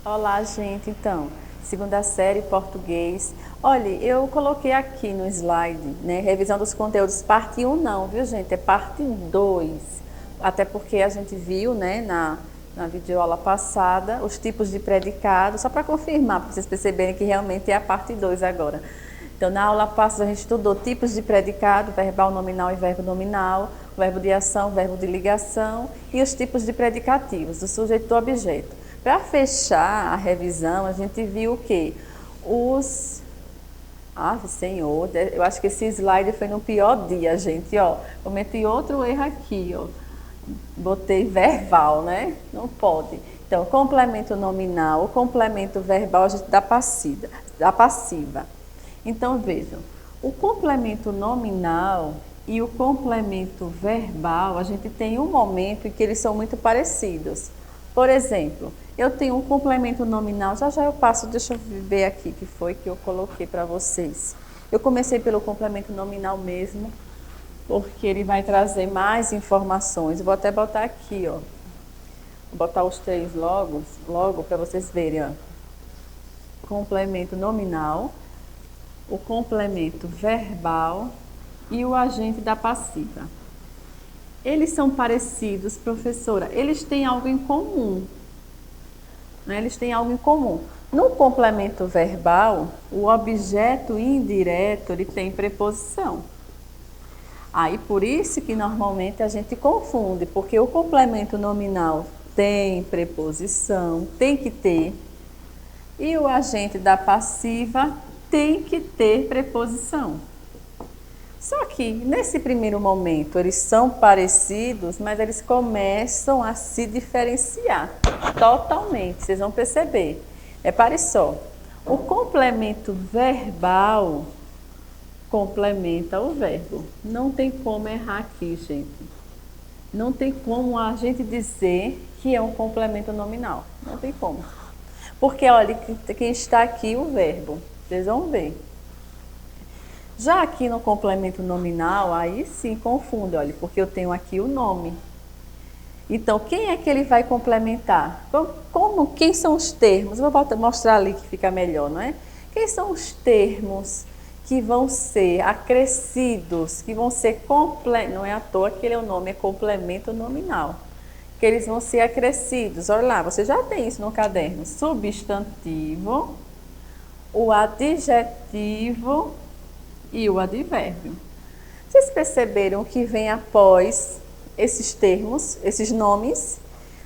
Olá, gente. Então, segunda série português. Olha, eu coloquei aqui no slide, né, revisão dos conteúdos, parte um não, viu, gente? É parte 2. Até porque a gente viu, né, na videoaula passada, os tipos de predicado, só para confirmar, para vocês perceberem que realmente é a parte 2 agora. Então, na aula passada, a gente estudou tipos de predicado, verbal, nominal e verbo nominal, verbo de ação, verbo de ligação e os tipos de predicativos, do sujeito e do objeto. Para fechar a revisão, a gente viu o quê? Os... Ah, Senhor, eu acho que esse slide foi no pior dia, gente, ó. Cometi outro erro aqui, ó. Botei verbal, né? Não pode. Então, complemento nominal, o complemento verbal a gente dá passiva. Então, vejam, o complemento nominal e o complemento verbal, a gente tem um momento em que eles são muito parecidos. Por exemplo, eu tenho um complemento nominal, já eu passo, deixa eu ver aqui que foi que eu coloquei para vocês. Eu comecei pelo complemento nominal mesmo, porque ele vai trazer mais informações. Eu vou até botar aqui, ó. Vou botar os três logo para vocês verem, ó. Complemento nominal, o complemento verbal e o agente da passiva. Eles são parecidos, professora, eles têm algo em comum. Né? Eles têm algo em comum. No complemento verbal, o objeto indireto ele tem preposição. Aí por isso que normalmente a gente confunde, porque o complemento nominal tem preposição, tem que ter, e o agente da passiva tem que ter preposição. Só que nesse primeiro momento eles são parecidos, mas eles começam a se diferenciar totalmente, vocês vão perceber. Repare só, o complemento verbal complementa o verbo. Não tem como errar aqui, gente. Não tem como a gente dizer que é um complemento nominal. Não tem como. Porque, olha, quem está aqui o verbo. Vocês vão ver. Já aqui no complemento nominal, aí sim confunde, olha, porque eu tenho aqui o nome. Então, quem é que ele vai complementar? Quem são os termos? Eu vou mostrar ali que fica melhor, não é? Quem são os termos que vão ser acrescidos, que vão ser complementos? Não é à toa que ele é o nome, é complemento nominal. Que eles vão ser acrescidos. Olha lá, você já tem isso no caderno. Substantivo, o adjetivo e o advérbio. Vocês perceberam o que vem após esses termos, esses nomes?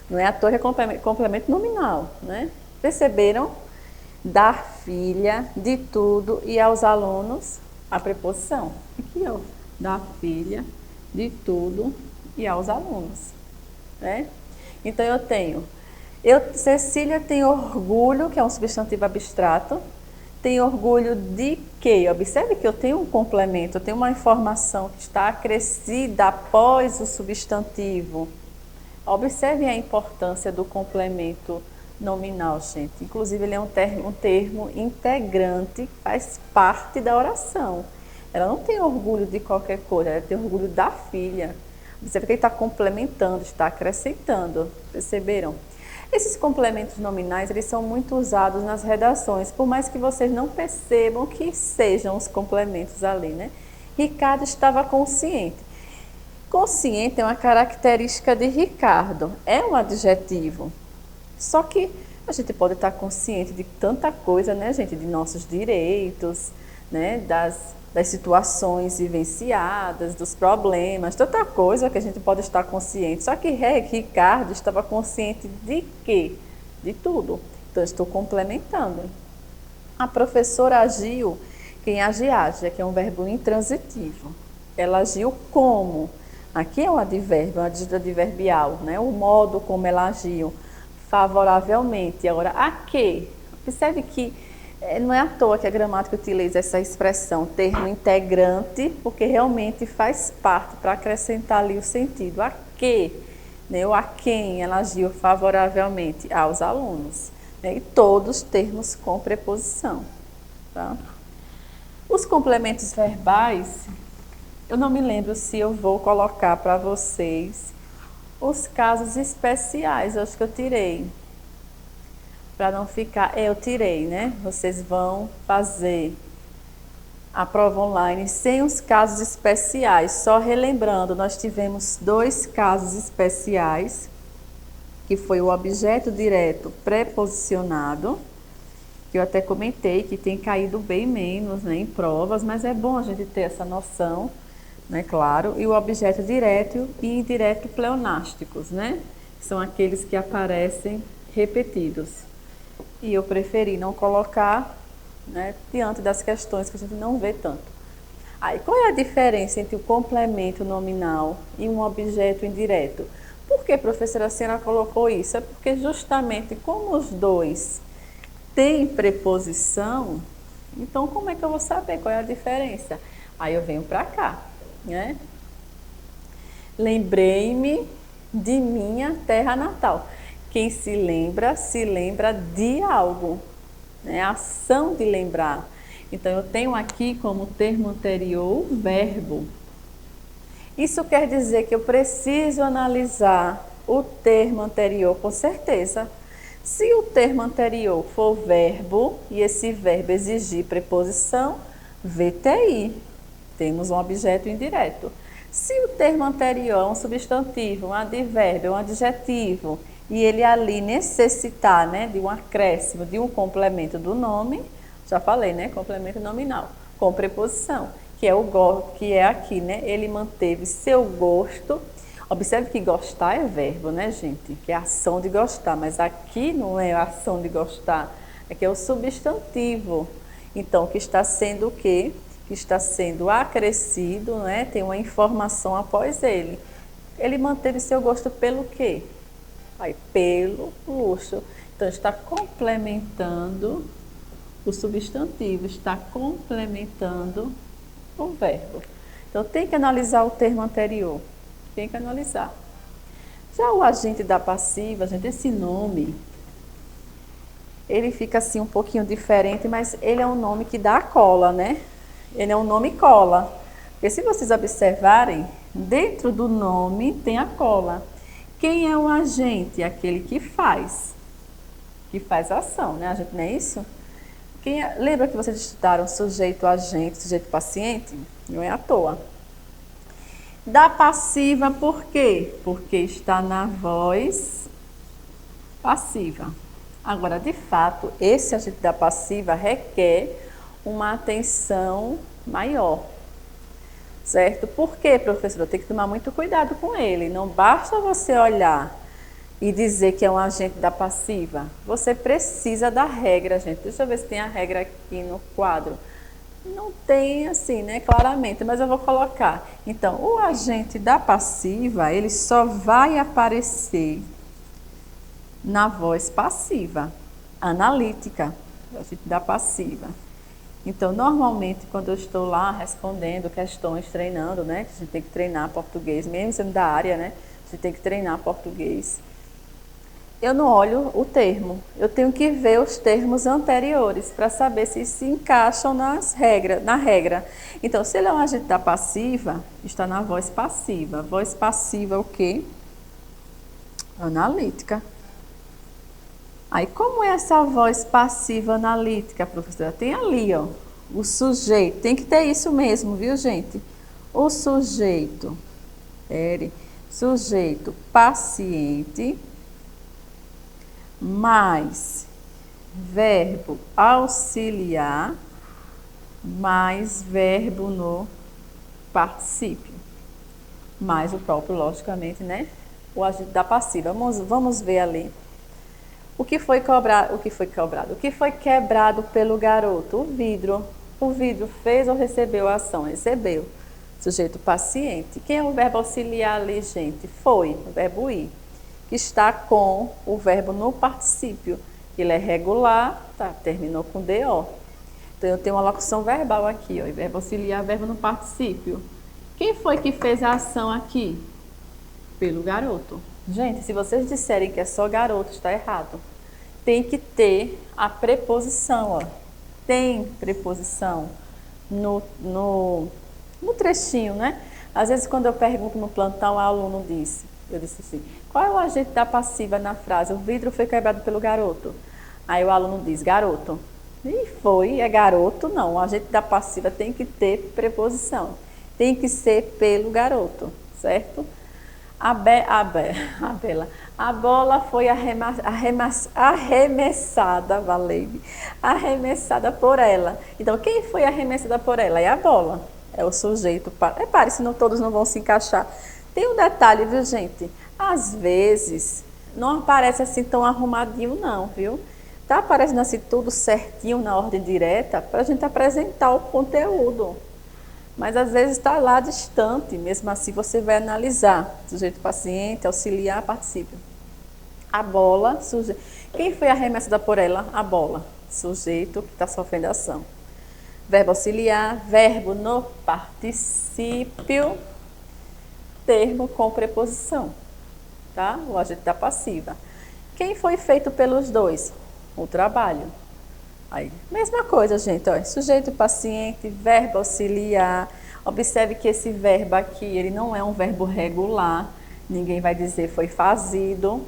Não é à toa que é complemento nominal, né? Perceberam? Da filha, de tudo e aos alunos a preposição. Aqui, ó, da filha, de tudo e aos alunos, né? Então eu tenho, Cecília tem orgulho, que é um substantivo abstrato. Tem orgulho de quê? Observe que eu tenho um complemento, eu tenho uma informação que está acrescida após o substantivo. Observe a importância do complemento nominal, gente. Inclusive, ele é um termo integrante que faz parte da oração. Ela não tem orgulho de qualquer coisa, ela tem orgulho da filha. Observe que ele está complementando, está acrescentando. Perceberam? Esses complementos nominais, eles são muito usados nas redações, por mais que vocês não percebam que sejam os complementos ali, né? Ricardo estava consciente. Consciente é uma característica de Ricardo, é um adjetivo. Só que a gente pode estar consciente de tanta coisa, né, gente? De nossos direitos, né? Das situações vivenciadas, dos problemas, tanta coisa que a gente pode estar consciente. Só que Ricardo estava consciente de quê? De tudo. Então, estou complementando. A professora agiu, quem age, que é um verbo intransitivo. Ela agiu como? Aqui é um advérbio, um adverbial, né? O modo como ela agiu, favoravelmente. Agora, a quê? Observe que não é à toa que a gramática utiliza essa expressão, termo integrante, porque realmente faz parte para acrescentar ali o sentido. A quê? Né? Ou a quem ela agiu favoravelmente? Aos alunos. Né? E todos termos com preposição. Tá? Os complementos verbais, eu não me lembro se eu vou colocar para vocês os casos especiais, acho que eu tirei. para não ficar... eu tirei, né? Vocês vão fazer a prova online sem os casos especiais. Só relembrando, nós tivemos 2 casos especiais, que foi o objeto direto preposicionado, que eu até comentei que tem caído bem menos, né, em provas, mas é bom a gente ter essa noção, né, claro, e o objeto direto e indireto pleonásticos, né, que são aqueles que aparecem repetidos. E eu preferi não colocar, né, diante das questões que a gente não vê tanto. Aí, qual é a diferença entre o complemento nominal e um objeto indireto? Por que, professora, a senhora colocou isso? É porque justamente como os dois têm preposição, então como é que eu vou saber qual é a diferença? Aí eu venho para cá, né? Lembrei-me de minha terra natal. Quem se lembra de algo, né? A ação de lembrar. Então eu tenho aqui como termo anterior o verbo. Isso quer dizer que eu preciso analisar o termo anterior, com certeza. Se o termo anterior for verbo e esse verbo exigir preposição, VTI. Temos um objeto indireto. Se o termo anterior é um substantivo, um advérbio, um adjetivo, e ele ali necessitar, né, de um acréscimo, de um complemento do nome, já falei, né, complemento nominal, com preposição, que é aqui, né, ele manteve seu gosto. Observe que gostar é verbo, né, gente? Que é a ação de gostar, mas aqui não é a ação de gostar, aqui é o substantivo. Então, que está sendo o quê? Que está sendo acrescido, né? Tem uma informação após ele. Ele manteve seu gosto pelo quê? Aí, pelo luxo. Então, está complementando o substantivo, está complementando o verbo. Então, tem que analisar o termo anterior. Tem que analisar. Já o agente da passiva, gente, esse nome, ele fica assim um pouquinho diferente, mas ele é um nome que dá cola, né? Ele é um nome cola. Porque se vocês observarem, dentro do nome tem a cola. Quem é o agente? Aquele que faz a ação, né? A gente não é isso? Lembra que vocês estudaram sujeito-agente, sujeito-paciente? Não é à toa. Da passiva, por quê? Porque está na voz passiva. Agora, de fato, esse agente da passiva requer uma atenção maior, certo? Por quê, professora? Tem que tomar muito cuidado com ele. Não basta você olhar e dizer que é um agente da passiva. Você precisa da regra, gente. Deixa eu ver se tem a regra aqui no quadro. Não tem assim, né, claramente, mas eu vou colocar. Então, o agente da passiva, ele só vai aparecer na voz passiva, analítica, o agente da passiva. Então, normalmente, quando eu estou lá respondendo questões, treinando, né, que a gente tem que treinar português, mesmo sendo da área, né, a gente tem que treinar português. Eu não olho o termo, eu tenho que ver os termos anteriores para saber se se encaixam na regra. Então, se ele é um agente da passiva, está na voz passiva. Voz passiva é o quê? Analítica. Aí, como é essa voz passiva analítica, professora? Tem ali, ó, o sujeito. Tem que ter isso mesmo, viu, gente? O sujeito, sujeito paciente, mais verbo auxiliar, mais verbo no particípio, mais o próprio, logicamente, né? O agente da passiva. Vamos ver ali. O que foi quebrado pelo garoto? O vidro. O vidro fez ou recebeu a ação? Recebeu. Sujeito paciente. Quem é o verbo auxiliar ali, gente? Foi, o verbo ir, que está com o verbo no particípio. Ele é regular, tá, terminou com DO. Então, eu tenho uma locução verbal aqui, ó, verbo auxiliar, verbo no particípio. Quem foi que fez a ação aqui? Pelo garoto. Gente, se vocês disserem que é só garoto, está errado. Tem que ter a preposição, ó. Tem preposição no trechinho, né? Às vezes, quando eu pergunto no plantão, o aluno disse assim, qual é o agente da passiva na frase? O vidro foi quebrado pelo garoto. Aí o aluno diz, garoto. E foi, é garoto, não. O agente da passiva tem que ter preposição. Tem que ser pelo garoto, certo? A Bela. A bola foi arremessada, valeu, arremessada por ela. Então, quem foi arremessada por ela? É a bola. É o sujeito. Repare, senão todos não vão se encaixar. Tem um detalhe, viu, gente? Às vezes, não aparece assim tão arrumadinho, não, viu? Tá aparecendo assim tudo certinho na ordem direta para a gente apresentar o conteúdo. Mas às vezes está lá distante, mesmo assim você vai analisar. Sujeito paciente, auxiliar, participe. A bola, sujeito. Quem foi arremessada por ela? A bola. Sujeito que está sofrendo ação. Verbo auxiliar, verbo no particípio, termo com preposição. Tá? O agente da passiva. Quem foi feito pelos dois? O trabalho. Aí, mesma coisa, gente, ó, sujeito paciente, verbo auxiliar. Observe que esse verbo aqui, ele não é um verbo regular. Ninguém vai dizer foi fazido,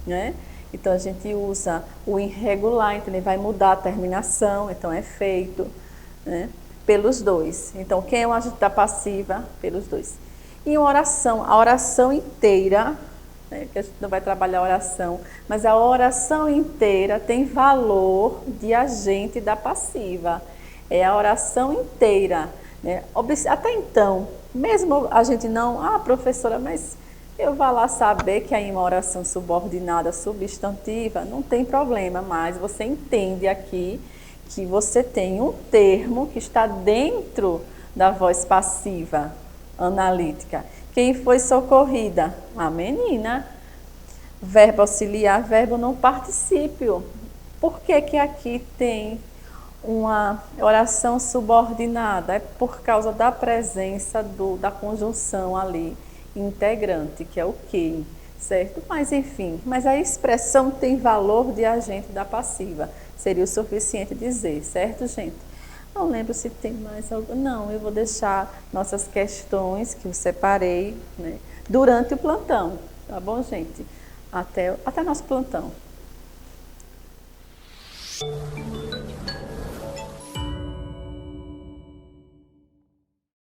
né? Então a gente usa o irregular, então ele vai mudar a terminação, então é feito, né? Pelos dois. Então quem é o agente da passiva? Pelos dois. E uma oração, a oração inteira, que a gente não vai trabalhar a oração, mas a oração inteira tem valor de agente da passiva. É a oração inteira. Né? Até então, mesmo a gente não, professora, mas eu vou lá saber que aí uma oração subordinada substantiva, não tem problema, mas você entende aqui que você tem um termo que está dentro da voz passiva analítica. Quem foi socorrida? A menina. Verbo auxiliar, verbo no particípio. Por que que aqui tem uma oração subordinada? É por causa da presença da conjunção ali, integrante, que é o que, certo? Mas enfim, mas a expressão tem valor de agente da passiva. Seria o suficiente dizer, certo, gente? Não lembro se tem mais algo. Não, eu vou deixar nossas questões que eu separei, né, durante o plantão. Tá bom, gente? Até nosso plantão.